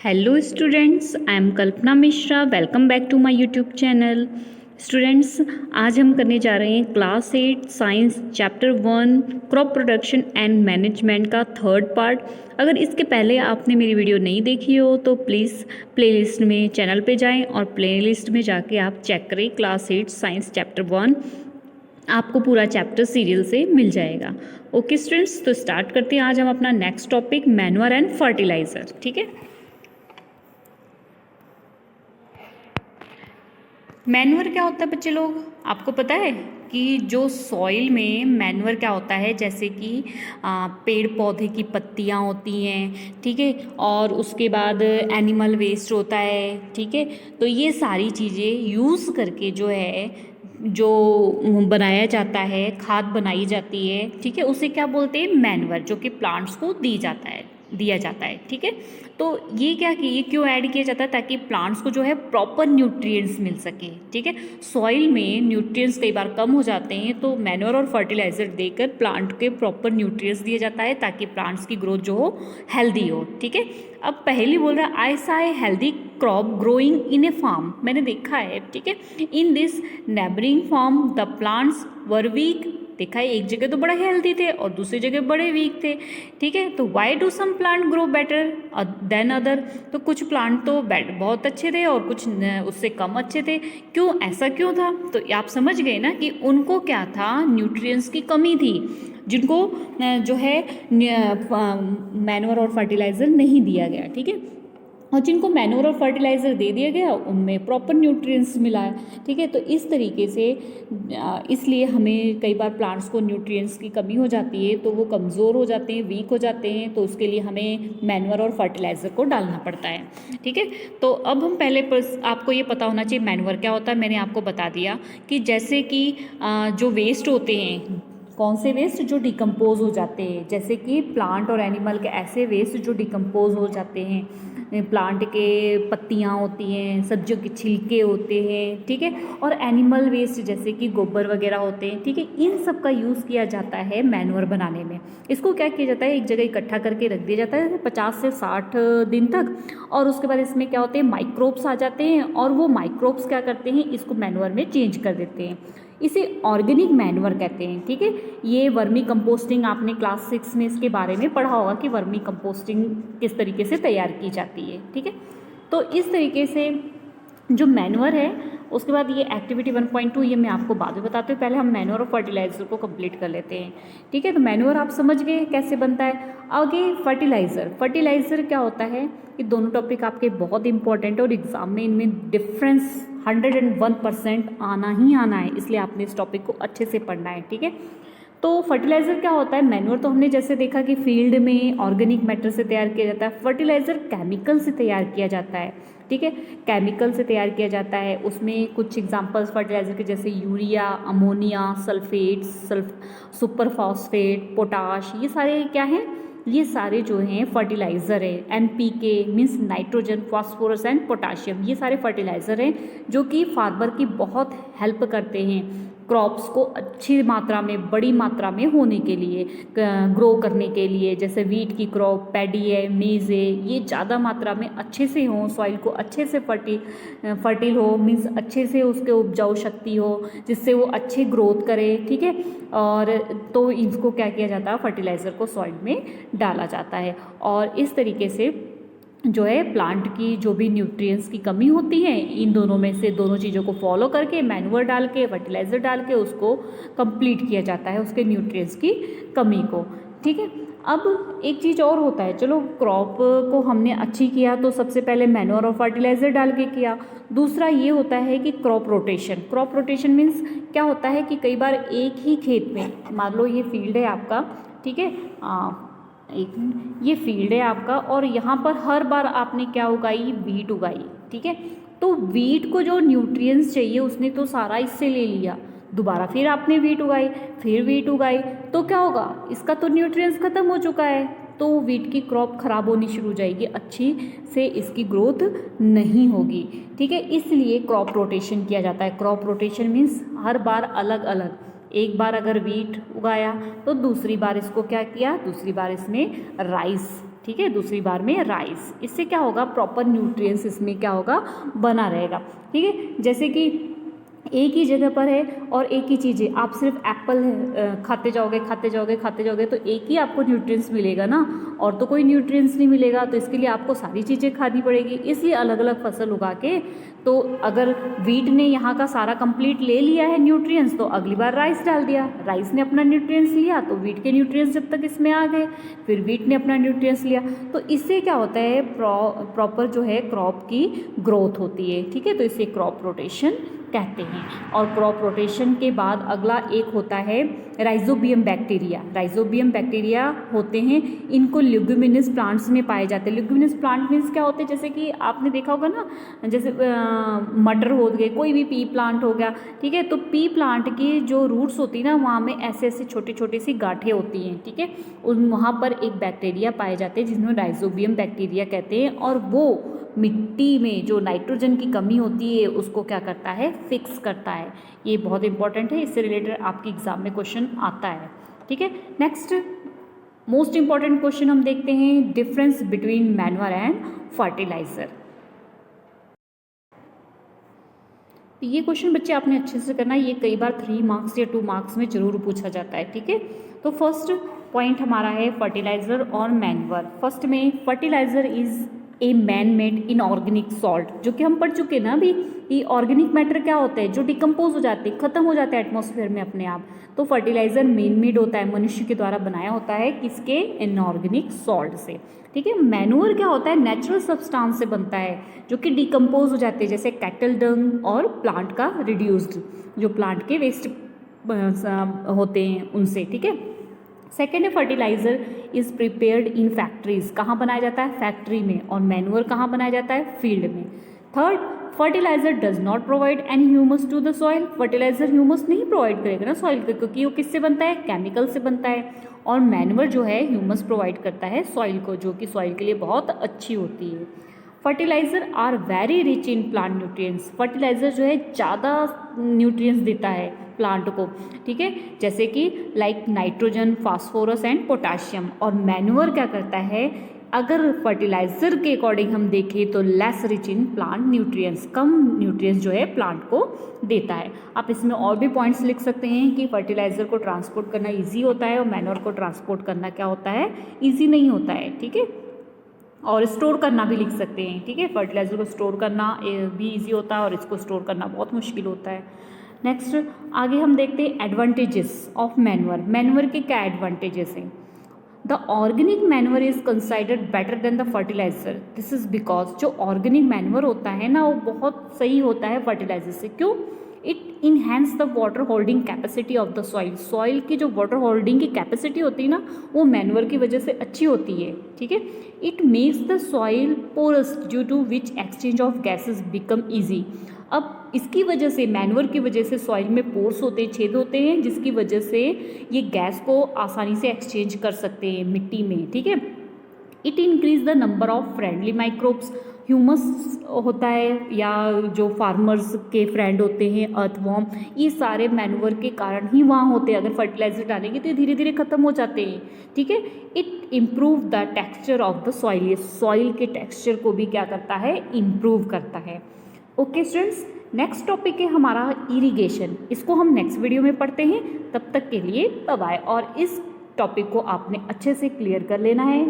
Hello students, I am Kalpana Mishra. Welcome back to my YouTube channel. Students, आज हम करने जा रहे हैं class 8 science chapter 1 crop production and management का थर्ड पार्ट। अगर इसके पहले आपने मेरी वीडियो नहीं देखी हो तो प्लीज़ प्लेलिस्ट में चैनल पे जाएं और प्लेलिस्ट में जाके आप चेक करें क्लास 8 साइंस चैप्टर 1। आपको पूरा चैप्टर सीरियल से मिल जाएगा। ओके स्टूडेंट्स, तो स्टार्ट करते हैं आज हम अपना next topic manure and fertiliser. ठीक है, मैन्योर क्या होता है बच्चे लोग, आपको पता है कि जो सॉइल में मैन्योर क्या होता है, जैसे कि पेड़ पौधे की पत्तियां होती हैं, ठीक है, और उसके बाद एनिमल वेस्ट होता है, ठीक है। तो ये सारी चीज़ें यूज़ करके जो है जो बनाया जाता है, खाद बनाई जाती है, ठीक है, उसे क्या बोलते हैं, मैन्योर, जो कि प्लांट्स को दिया जाता है, ठीक है। तो ये ये क्यों ऐड किया जाता है, ताकि प्लांट्स को जो है प्रॉपर न्यूट्रिएंट्स मिल सके, ठीक है। सॉइल में न्यूट्रिएंट्स कई बार कम हो जाते हैं, तो मैन्योर और फर्टिलाइजर देकर प्लांट के प्रॉपर न्यूट्रिएंट्स दिया जाता है, ताकि प्लांट्स की ग्रोथ जो हो हेल्दी हो, ठीक है। अब पहली बोल रहा है, I saw a healthy crop growing in a farm. मैंने देखा है, ठीक है, in this neighbouring farm the plants were weak. देखा है, एक जगह तो बड़ा हेल्दी थे और दूसरी जगह बड़े वीक थे, ठीक है। तो why do some plant grow better than other. तो कुछ प्लांट तो बहुत अच्छे थे और कुछ उससे कम अच्छे थे। क्यों, ऐसा क्यों था? तो आप समझ गए ना कि उनको क्या था, न्यूट्रिएंट्स की कमी थी, जिनको जो है मैन्योर और फर्टिलाइज़र नहीं दिया गया, ठीक है। और जिनको मैन्योर और फर्टिलाइज़र दे दिया गया उनमें प्रॉपर न्यूट्रिएंट्स मिला है, ठीक है। तो इस तरीके से इसलिए हमें कई बार प्लांट्स को न्यूट्रिएंट्स की कमी हो जाती है, तो वो कमज़ोर हो जाते हैं, वीक हो जाते हैं, तो उसके लिए हमें मैन्योर और फर्टिलाइज़र को डालना पड़ता है, ठीक है। तो अब हम पहले आपको ये पता होना चाहिए मैन्योर क्या होता है। मैंने आपको बता दिया कि जैसे कि जो वेस्ट होते हैं, कौन से वेस्ट, जो डिकम्पोज हो जाते हैं, जैसे कि प्लांट और एनिमल के ऐसे वेस्ट जो डिकम्पोज हो जाते हैं, प्लांट के पत्तियां होती हैं, सब्जियों के छिलके होते हैं, ठीक है, और एनिमल वेस्ट जैसे कि गोबर वगैरह होते हैं, ठीक है। इन सब का यूज़ किया जाता है मैन्योर बनाने में। इसको क्या किया जाता है, एक जगह इकट्ठा करके रख दिया जाता है 50 से 60 दिन तक, और उसके बाद इसमें क्या होते हैं, माइक्रोब्स आ जाते हैं, और वो माइक्रोब्स क्या करते हैं, इसको मैन्योर में चेंज कर देते हैं। इसे ऑर्गेनिक मैन्योर कहते हैं, ठीक है। ये वर्मी कंपोस्टिंग, आपने क्लास 6 में इसके बारे में पढ़ा होगा कि वर्मी कंपोस्टिंग किस तरीके से तैयार की जाती है, ठीक है। तो इस तरीके से जो मैन्योर है, उसके बाद ये एक्टिविटी 1.2 ये मैं आपको बाद में बताती हूँ। पहले हम मैन्योर और फर्टिलाइज़र को कंप्लीट कर लेते हैं, ठीक है। तो मैन्योर आप समझ गए कैसे बनता है। आगे फर्टिलाइज़र क्या होता है, ये दोनों टॉपिक आपके बहुत इंपॉर्टेंट है और एग्जाम में इनमें डिफरेंस 101% आना ही आना है, इसलिए आपने इस टॉपिक को अच्छे से पढ़ना है, ठीक है। तो फर्टिलाइज़र क्या होता है, मैन्योर तो हमने जैसे देखा कि फील्ड में ऑर्गेनिक मैटर से तैयार किया जाता है, फर्टिलाइज़र केमिकल से तैयार किया जाता है, ठीक है। केमिकल से तैयार किया जाता है, उसमें कुछ एग्जांपल्स फर्टिलाइज़र के जैसे urea, ammonia, sulphates, super phosphate, potash, ये सारे क्या हैं, ये सारे जो हैं फर्टिलाइज़र है। NPK means nitrogen, phosphorus and potassium, ये सारे फर्टिलाइज़र हैं जो कि फार्मर की बहुत हेल्प करते हैं क्रॉप्स को अच्छी मात्रा में, बड़ी मात्रा में होने के लिए, ग्रो करने के लिए। जैसे वीट की क्रॉप, पैडी है, मेज़ है, ये ज़्यादा मात्रा में अच्छे से हो, सॉइल को अच्छे से फर्टिल हो, मीन्स अच्छे से उसके उपजाऊ शक्ति हो, जिससे वो अच्छी ग्रोथ करे, ठीक है। और तो इसको क्या किया जाता है, फर्टिलाइज़र को सॉइल में डाला जाता है, और इस तरीके से जो है प्लांट की जो भी न्यूट्रिएंट्स की कमी होती है, इन दोनों में से दोनों चीज़ों को फॉलो करके मैन्योर डाल के, फर्टिलाइज़र डाल के उसको कंप्लीट किया जाता है, उसके न्यूट्रिएंट्स की कमी को, ठीक है। अब एक चीज़ और होता है, चलो क्रॉप को हमने अच्छी किया तो सबसे पहले मैन्योर और फर्टिलाइज़र डाल के किया। दूसरा ये होता है कि क्रॉप रोटेशन मीन्स क्या होता है कि कई बार एक ही खेत में, मान लो ये फील्ड है आपका, ठीक है, ये फील्ड है आपका, और यहाँ पर हर बार आपने क्या उगाई, वीट उगाई, ठीक है। तो वीट को जो न्यूट्रिएंट्स चाहिए उसने तो सारा इससे ले लिया, दोबारा फिर आपने वीट उगाई, फिर वीट उगाई, तो क्या होगा, इसका तो न्यूट्रिएंट्स खत्म हो चुका है, तो वीट की क्रॉप खराब होनी शुरू हो जाएगी, अच्छी से इसकी ग्रोथ नहीं होगी, ठीक है। इसलिए क्रॉप रोटेशन किया जाता है। क्रॉप रोटेशन मीन्स हर बार अलग अलग, एक बार अगर वीट उगाया तो दूसरी बार इसको क्या किया, दूसरी बार इसमें राइस, ठीक है, दूसरी बार में राइस। इससे क्या होगा, प्रॉपर न्यूट्रिएंट्स इसमें क्या होगा, बना रहेगा। ठीक है, जैसे कि एक ही जगह पर है और एक ही चीज़ है, आप सिर्फ एप्पल खाते जाओगे खाते जाओगे खाते जाओगे तो एक ही आपको न्यूट्रिएंट्स मिलेगा ना, और तो कोई न्यूट्रिएंट्स नहीं मिलेगा। तो इसके लिए आपको सारी चीज़ें खानी पड़ेगी, इसलिए अलग अलग फसल उगा के। तो अगर वीट ने यहाँ का सारा कंप्लीट ले लिया है न्यूट्रिएंट्स, तो अगली बार राइस डाल दिया, राइस ने अपना न्यूट्रिएंट्स लिया तो वीट के न्यूट्रिएंट्स जब तक इसमें आ गए, फिर वीट ने अपना न्यूट्रिएंट्स लिया। तो इससे क्या होता है, प्रॉपर जो है क्रॉप की ग्रोथ होती है। ठीक है, तो इसे क्रॉप रोटेशन कहते हैं। और क्रॉप रोटेशन के बाद अगला एक होता है राइजोबियम बैक्टीरिया। राइजोबियम बैक्टीरिया होते हैं, इनको ल्यूग्यूमिनस प्लांट्स में पाए जाते हैं। ल्यूग्यूमिनस प्लांट मीन्स क्या होते हैं, जैसे कि आपने देखा होगा ना, जैसे मटर हो गए, कोई भी पी प्लांट हो गया। ठीक है, तो पी प्लांट की जो रूट्स होती है ना, वहाँ में ऐसे ऐसे छोटी छोटी सी गांठें होती हैं। ठीक है, वहाँ पर एक बैक्टीरिया पाए जाते हैं जिसमें राइजोबियम बैक्टीरिया कहते हैं, और वो मिट्टी में जो नाइट्रोजन की कमी होती है उसको क्या करता है, फिक्स करता है। ये बहुत इंपॉर्टेंट है, इससे रिलेटेड आपके एग्जाम में क्वेश्चन आता है। ठीक है, नेक्स्ट मोस्ट इंपॉर्टेंट क्वेश्चन हम देखते हैं, difference between manure and fertiliser. ये क्वेश्चन बच्चे आपने अच्छे से करना है, ये कई बार 3 मार्क्स या 2 मार्क्स में जरूर पूछा जाता है। ठीक है, तो फर्स्ट पॉइंट हमारा है फर्टिलाइजर और मैन्योर। फर्स्ट में fertiliser is a man made inorganic salt, जो कि हम पढ़ चुके हैं ना अभी, ये ऑर्गेनिक मैटर क्या होता है, जो डिकम्पोज हो जाते हैं, खत्म हो जाता है एटमॉस्फेयर में अपने आप। तो फर्टिलाइजर मैन मेड होता है, मनुष्य के द्वारा बनाया होता है, किसके, इनऑर्गेनिक सॉल्ट से। ठीक है, मैन्योर क्या होता है, नेचुरल सब्सटेंस से बनता है, जो कि डिकम्पोज हो जाते हैं, जैसे कैटल डंग और प्लांट का रिड्यूस्ड, जो प्लांट के वेस्ट होते हैं उनसे। ठीक है, सेकेंड है fertiliser is prepared in factories, कहाँ बनाया जाता है, फैक्ट्री में, और मैन्योर कहाँ बनाया जाता है, फील्ड में। Third, fertiliser does not provide any humus to the soil, fertiliser humus नहीं प्रोवाइड करेगा ना सॉइल को, क्योंकि वो किससे बनता है, केमिकल से बनता है। और मैन्योर जो है ह्यूमस प्रोवाइड करता है सॉइल को, जो कि सॉइल के लिए बहुत अच्छी होती है। Fertiliser are very rich in plant nutrients, fertiliser जो है ज़्यादा न्यूट्रिएंट्स देता है प्लांट को। ठीक है, जैसे कि like nitrogen, phosphorus and potassium. और मैन्योर क्या करता है, अगर फर्टिलाइजर के अकॉर्डिंग हम देखें तो less rich in plant nutrients, come nutrients जो है प्लांट को देता है। आप इसमें और भी पॉइंट्स लिख सकते हैं कि फर्टिलाइजर को ट्रांसपोर्ट करना ईजी होता है और मैन्योर को ट्रांसपोर्ट करना क्या होता है, ईजी नहीं होता है। ठीक है, और स्टोर करना भी लिख सकते हैं। ठीक है, फर्टिलाइजर को स्टोर करना भी इजी होता है और इसको स्टोर करना बहुत मुश्किल होता है। नेक्स्ट आगे हम देखते हैं एडवांटेजेस ऑफ मैन्योर। मैन्योर के क्या एडवांटेजेस हैं, the organic manure is considered better than the fertiliser, this is because जो ऑर्गेनिक मैन्योर होता है ना, वो बहुत सही होता है फर्टिलाइजर से। क्यों, it enhance the water holding capacity of the soil, soil की जो वाटर होल्डिंग की कैपेसिटी होती है ना, वो मैन्योर की वजह से अच्छी होती है। ठीक है, it makes the soil porous due to which exchange of gases become easy. अब इसकी वजह से, मैन्योर की वजह से सॉइल में पोर्स होते हैं, छेद होते हैं, जिसकी वजह से ये गैस को आसानी से एक्सचेंज कर सकते हैं मिट्टी में। ठीक है, it increase the number of friendly microbes, humus होता है या जो फार्मर्स के फ्रेंड होते हैं, अर्थवॉर्म, ये सारे मैन्योर के कारण ही वहाँ होते हैं। अगर फर्टिलाइजर डालेंगे तो धीरे धीरे खत्म हो जाते हैं। ठीक है, it improve the texture of the soil, ये सॉइल के टेक्सचर को भी क्या करता है, इम्प्रूव करता है। ओके स्टूडेंट्स, नेक्स्ट टॉपिक है हमारा इरिगेशन, इसको हम नेक्स्ट वीडियो में पढ़ते हैं। तब तक के लिए बाय बाय। और इस टॉपिक को आपने अच्छे से क्लियर कर लेना है।